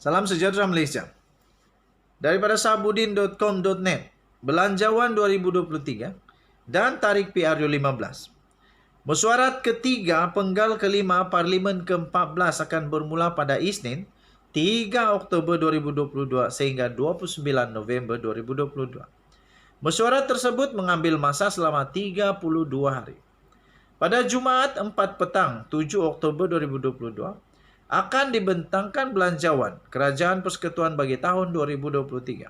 Salam sejahtera Malaysia. Daripada sabudin.com.net, Belanjawan 2023 dan Tarik PRU 15. Mesyuarat ketiga penggal kelima Parlimen ke-14 akan bermula pada Isnin 3 Oktober 2022 sehingga 29 November 2022. Mesyuarat tersebut mengambil masa selama 32 hari. Pada Jumaat 4 petang 7 Oktober 2022 akan dibentangkan Belanjawan Kerajaan Persekutuan bagi tahun 2023.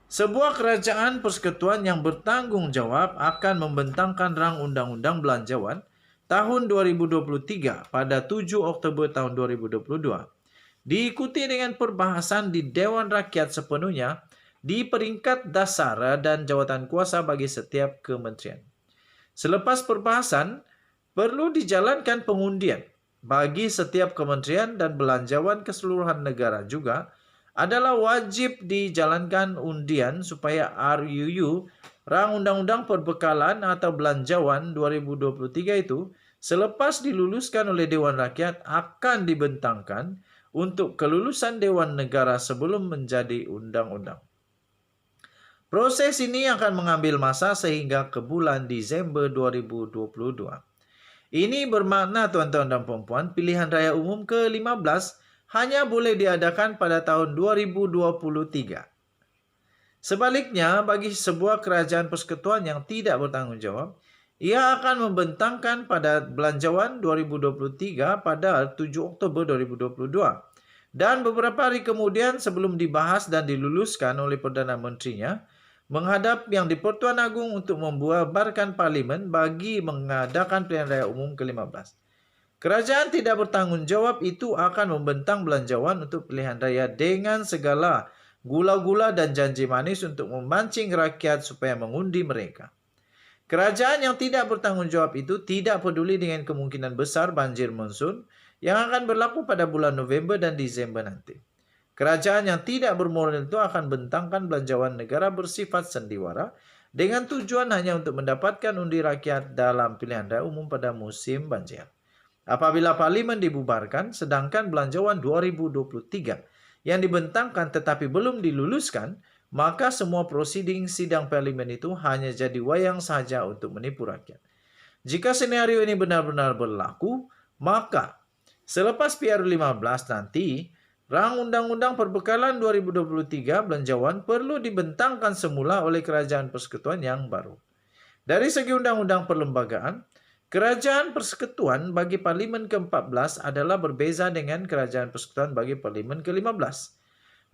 Sebuah kerajaan persekutuan yang bertanggung jawab akan membentangkan rang undang-undang Belanjawan tahun 2023 pada 7 Oktober tahun 2022. Diikuti dengan perbahasan di Dewan Rakyat sepenuhnya di peringkat dasar dan jawatan kuasa bagi setiap kementerian. Selepas perbahasan, perlu dijalankan pengundian bagi setiap kementerian dan belanjawan keseluruhan negara juga adalah wajib dijalankan undian supaya RUU Rang Undang-Undang Perbekalan atau Belanjawan 2023 itu selepas diluluskan oleh Dewan Rakyat akan dibentangkan untuk kelulusan Dewan Negara sebelum menjadi undang-undang. Proses ini akan mengambil masa sehingga ke bulan Disember 2022. Ini bermakna tuan-tuan dan puan-puan, pilihan raya umum ke-15 hanya boleh diadakan pada tahun 2023. Sebaliknya, bagi sebuah kerajaan persekutuan yang tidak bertanggungjawab, ia akan membentangkan pada Belanjawan 2023 pada 7 Oktober 2022. Dan beberapa hari kemudian sebelum dibahas dan diluluskan oleh Perdana Menterinya, menghadap Yang di-Pertuan Agong untuk membubarkan Parlimen bagi mengadakan pilihan raya umum ke-15. Kerajaan tidak bertanggung jawab itu akan membentang Belanjawan untuk pilihan raya dengan segala gula-gula dan janji manis untuk memancing rakyat supaya mengundi mereka. Kerajaan yang tidak bertanggung jawab itu tidak peduli dengan kemungkinan besar banjir monsun yang akan berlaku pada bulan November dan Disember nanti. Kerajaan yang tidak bermoral itu akan bentangkan Belanjawan negara bersifat sandiwara dengan tujuan hanya untuk mendapatkan undi rakyat dalam pilihan raya umum pada musim banjir. Apabila Parlimen dibubarkan, sedangkan Belanjawan 2023 yang dibentangkan tetapi belum diluluskan, maka semua prosiding sidang Parlimen itu hanya jadi wayang saja untuk menipu rakyat. Jika senario ini benar-benar berlaku, maka selepas PRU 15 nanti, Rang Undang-Undang Perbekalan 2023 Belanjawan perlu dibentangkan semula oleh Kerajaan Persekutuan yang baru. Dari segi undang-undang perlembagaan, Kerajaan Persekutuan bagi Parlimen ke-14 adalah berbeza dengan Kerajaan Persekutuan bagi Parlimen ke-15.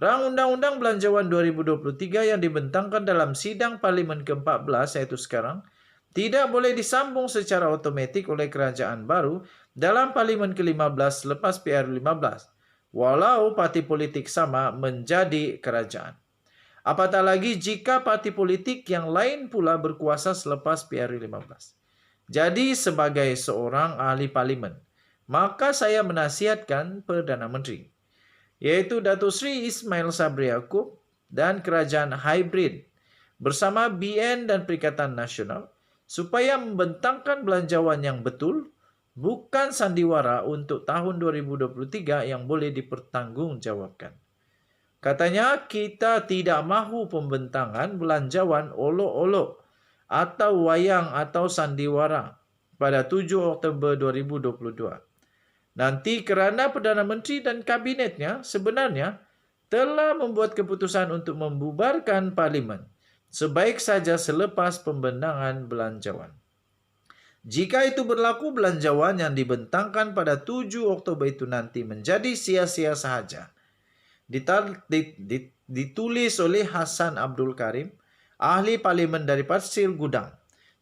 Rang Undang-Undang Belanjawan 2023 yang dibentangkan dalam sidang Parlimen ke-14 yaitu sekarang, tidak boleh disambung secara otomatik oleh kerajaan baru dalam Parlimen ke-15 selepas PRU 15, walau parti politik sama menjadi kerajaan. Apatah lagi jika parti politik yang lain pula berkuasa selepas PRU 15. Jadi sebagai seorang ahli parlimen, maka saya menasihatkan Perdana Menteri, yaitu Datuk Seri Ismail Sabri Yaakob dan Kerajaan Hybrid bersama BN dan Perikatan Nasional, supaya membentangkan Belanjawan yang betul, bukan sandiwara untuk tahun 2023 yang boleh dipertanggungjawabkan. Katanya, kita tidak mahu pembentangan Belanjawan olok-olok atau wayang atau sandiwara pada 7 Oktober 2022. Nanti kerana Perdana Menteri dan kabinetnya sebenarnya telah membuat keputusan untuk membubarkan Parlimen, sebaik saja selepas pembentangan Belanjawan. Jika itu berlaku, Belanjawan yang dibentangkan pada 7 Oktober itu nanti menjadi sia-sia sahaja. Ditulis oleh Hassan Abdul Karim, ahli Parlimen dari Pasir Gudang.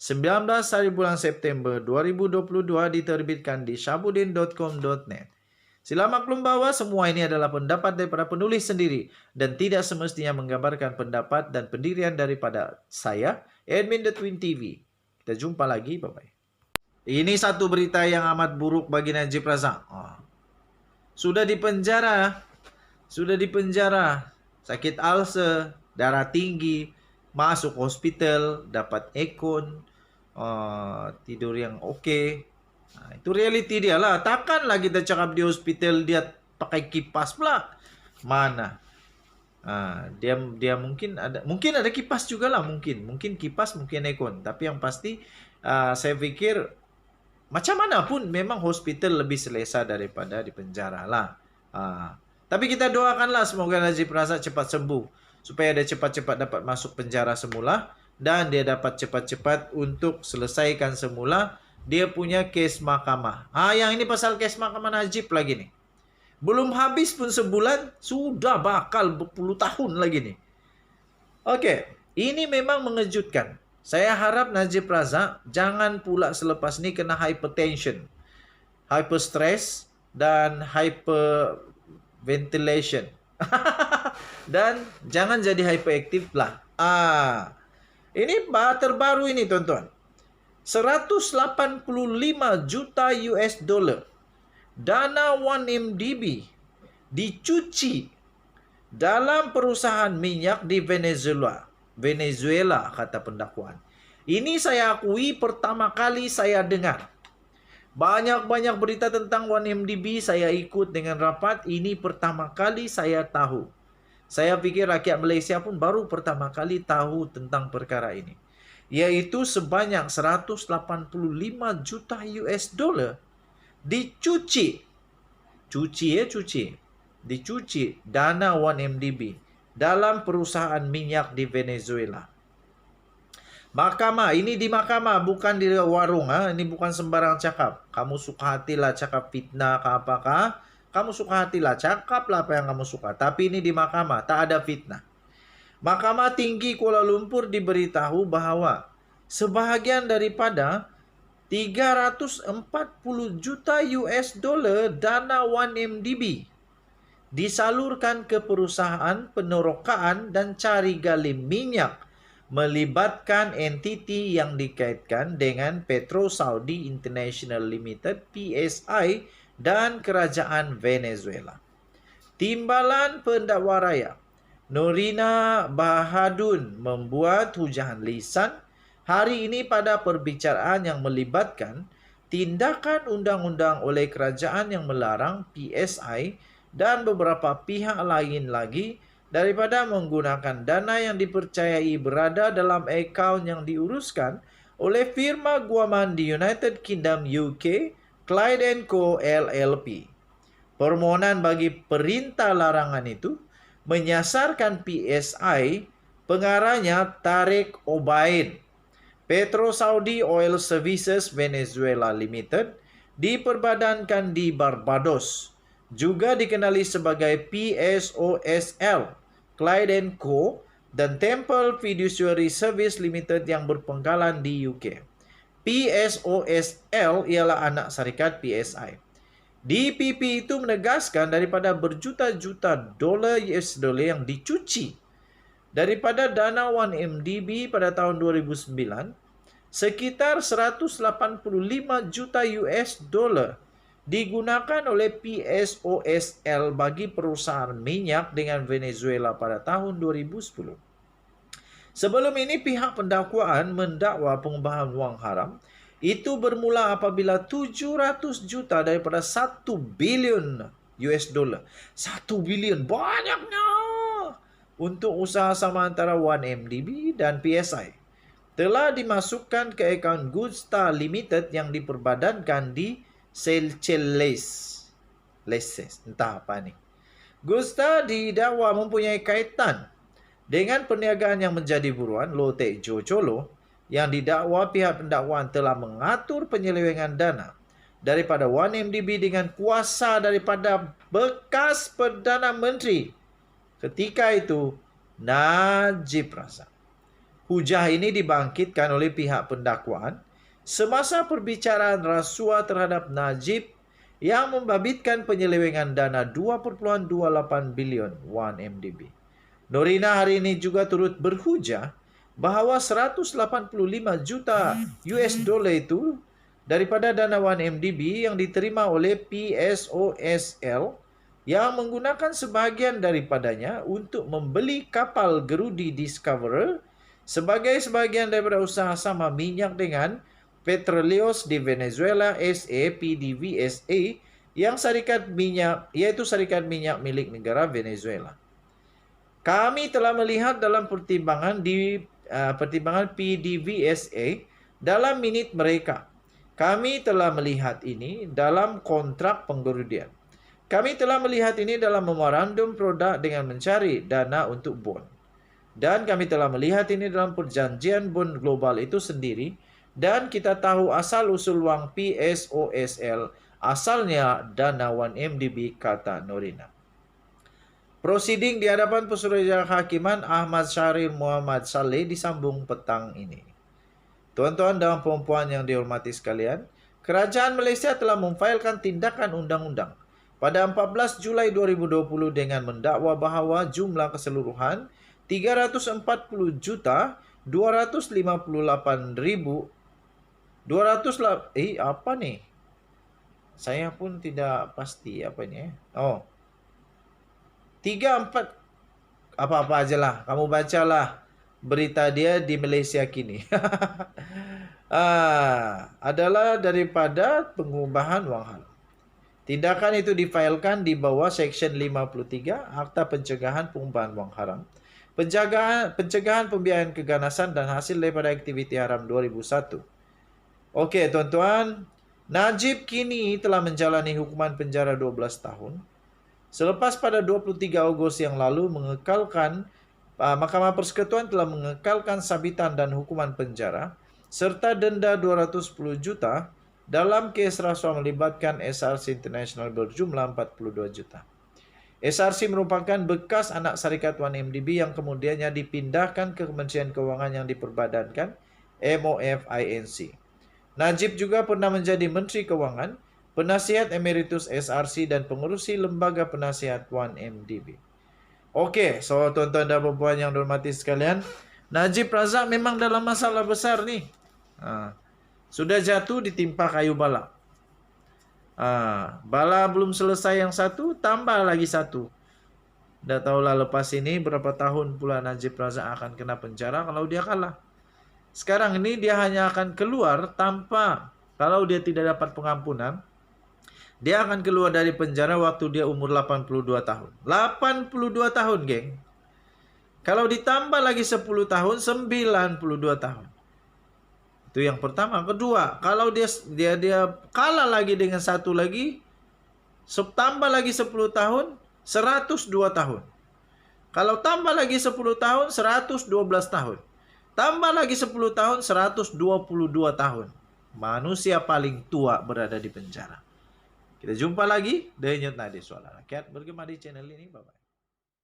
19 hari bulan September 2022 diterbitkan di sabudin.com.net. Sila maklum bahawa semua ini adalah pendapat daripada penulis sendiri dan tidak semestinya menggambarkan pendapat dan pendirian daripada saya, admin The Twin TV. Kita jumpa lagi, bye-bye. Ini satu berita yang amat buruk bagi Najib Razak. Sudah dipenjara, sakit ulcer, darah tinggi, masuk hospital, dapat ekon, tidur yang okey. Itu realiti dia lah. Takkanlah kita cakap di hospital dia pakai kipas pula. Mana? Dia mungkin ada kipas juga lah, mungkin kipas, mungkin aircon. Tapi yang pasti saya pikir macam mana pun memang hospital lebih selesa daripada di penjara lah. Tapi kita doakanlah semoga Najib Razak cepat sembuh supaya dia cepat-cepat dapat masuk penjara semula dan dia dapat cepat-cepat untuk selesaikan semula dia punya kes mahkamah. Yang ini pasal kes mahkamah Najib lagi nih. Belum habis pun sebulan, sudah bakal berpuluh tahun lagi nih. Oke, ini memang mengejutkan. Saya harap Najib Razak jangan pula selepas ini kena hypertension, hyperstress, dan hyperventilation. Dan jangan jadi hyperaktif lah. Ini terbaru ini, tuan-tuan. 185 juta US dollar. Dana 1MDB dicuci dalam perusahaan minyak di Venezuela, kata pendakwaan. Ini saya akui pertama kali saya dengar. Banyak-banyak berita tentang 1MDB saya ikut dengan rapat. Ini pertama kali saya tahu. Saya pikir rakyat Malaysia pun baru pertama kali tahu tentang perkara ini. Yaitu sebanyak 185 juta US dollar dicuci dana 1MDB dalam perusahaan minyak di Venezuela. Mahkamah, ini di mahkamah, bukan di warung. Ini bukan sembarang cakap. Kamu suka hatilah cakap fitnah ke apakah, kamu suka hatilah cakaplah apa yang kamu suka. Tapi ini di mahkamah, tak ada fitnah. Mahkamah Tinggi Kuala Lumpur diberitahu bahwa sebahagian daripada 340 juta US dollar dana 1MDB disalurkan ke perusahaan penerokaan dan cari gali minyak melibatkan entiti yang dikaitkan dengan Petro Saudi International Limited PSI dan kerajaan Venezuela. Timbalan pendakwa raya Norina Bahadun membuat hujahan lisan hari ini pada perbicaraan yang melibatkan tindakan undang-undang oleh kerajaan yang melarang PSI dan beberapa pihak lain lagi daripada menggunakan dana yang dipercayai berada dalam akaun yang diuruskan oleh firma guaman di United Kingdom UK, Clyde & Co. LLP. Permohonan bagi perintah larangan itu menyasarkan PSI, pengarahnya Tariq Obaid, Petro Saudi Oil Services Venezuela Limited, diperbadankan di Barbados, juga dikenali sebagai PSOSL, Clyde & Co. dan Temple Fiduciary Service Limited yang berpangkalan di UK. PSOSL ialah anak syarikat PSI. DPP itu menegaskan daripada berjuta-juta dolar US dollar yang dicuci daripada dana 1MDB pada tahun 2009, sekitar 185 juta US dollar digunakan oleh PSOSL bagi perusahaan minyak dengan Venezuela pada tahun 2010. Sebelum ini pihak pendakwaan mendakwa pengubahan wang haram itu bermula apabila 700 juta daripada 1 bilion US dollar. 1 bilion, banyaknya, untuk usaha sama antara 1MDB dan PSI telah dimasukkan ke akaun Gusta Limited yang diperbadankan di Seychelles. Entah apa ni. Gusta didakwa mempunyai kaitan dengan perniagaan yang menjadi buruan Lotte Jojolo yang didakwa pihak pendakwaan telah mengatur penyelewengan dana daripada 1MDB dengan kuasa daripada bekas Perdana Menteri ketika itu Najib Razak. Hujah ini dibangkitkan oleh pihak pendakwaan semasa perbicaraan rasuah terhadap Najib yang membabitkan penyelewengan dana 2.28 bilion 1MDB. Norina hari ini juga turut berhujah bahawa 185 juta US dollar itu daripada dana 1MDB yang diterima oleh PSOSL yang menggunakan sebahagian daripadanya untuk membeli kapal gerudi Discoverer sebagai sebahagian daripada usaha sama minyak dengan Petróleos de Venezuela SA PDVSA yaitu serikat minyak milik negara Venezuela. Kami telah melihat dalam pertimbangan PDVSA dalam minit mereka. Kami telah melihat ini dalam kontrak penggerudian. Kami telah melihat ini dalam memorandum produk dengan mencari dana untuk bond. Dan kami telah melihat ini dalam perjanjian bond global itu sendiri. Dan kita tahu asal-usul wang PSOSL, asalnya dana 1MDB, kata Norina. Prosiding di hadapan Pesuruhjaya Hakiman Ahmad Syaril Muhammad Saleh disambung petang ini. Tuan-tuan dan puan-puan yang dihormati sekalian, Kerajaan Malaysia telah memfailkan tindakan undang-undang pada 14 Julai 2020 dengan mendakwa bahawa jumlah keseluruhan 340,258,200 apa nih? Saya pun tidak pasti apa ini. 34 apa-apa aja lah. Kamu bacalah berita dia di Malaysia kini. Adalah daripada pengubahan wang haram. Tindakan itu difailkan di bawah Seksyen 53 Akta Pencegahan Pengubahan Wang Haram, Pencegahan Pembiayaan Keganasan dan Hasil daripada Aktiviti Haram 2001. Okey, tuan-tuan, Najib kini telah menjalani hukuman penjara 12 tahun. Selepas pada 23 Ogos yang lalu Mahkamah Persekutuan telah mengekalkan sabitan dan hukuman penjara serta denda 210 juta dalam kes rasuah melibatkan SRC International berjumlah 42 juta. SRC merupakan bekas anak syarikat 1MDB yang kemudiannya dipindahkan ke Kementerian Kewangan yang diperbadankan MOF-INC. Najib juga pernah menjadi Menteri Kewangan, Penasihat Emeritus SRC dan pengurusi Lembaga Penasihat 1MDB. Okey, so tuan-tuan dan puan-puan yang dihormati sekalian, Najib Razak memang dalam masalah besar ni. Sudah jatuh ditimpa kayu bala. Bala belum selesai yang satu, tambah lagi satu. Dah tahulah lepas ini berapa tahun pula Najib Razak akan kena penjara kalau dia kalah. Sekarang ini dia hanya akan keluar kalau dia tidak dapat pengampunan, dia akan keluar dari penjara waktu dia umur 82 tahun. 82 tahun, geng. Kalau ditambah lagi 10 tahun, 92 tahun. Itu yang pertama. Kedua, kalau dia kalah lagi dengan satu lagi, tambah lagi 10 tahun, 102 tahun. Kalau tambah lagi 10 tahun, 112 tahun. Tambah lagi 10 tahun, 122 tahun. Manusia paling tua berada di penjara. Kita jumpa lagi. Denyut Nadi Suara Rakyat bergema di channel ini. Bye-bye.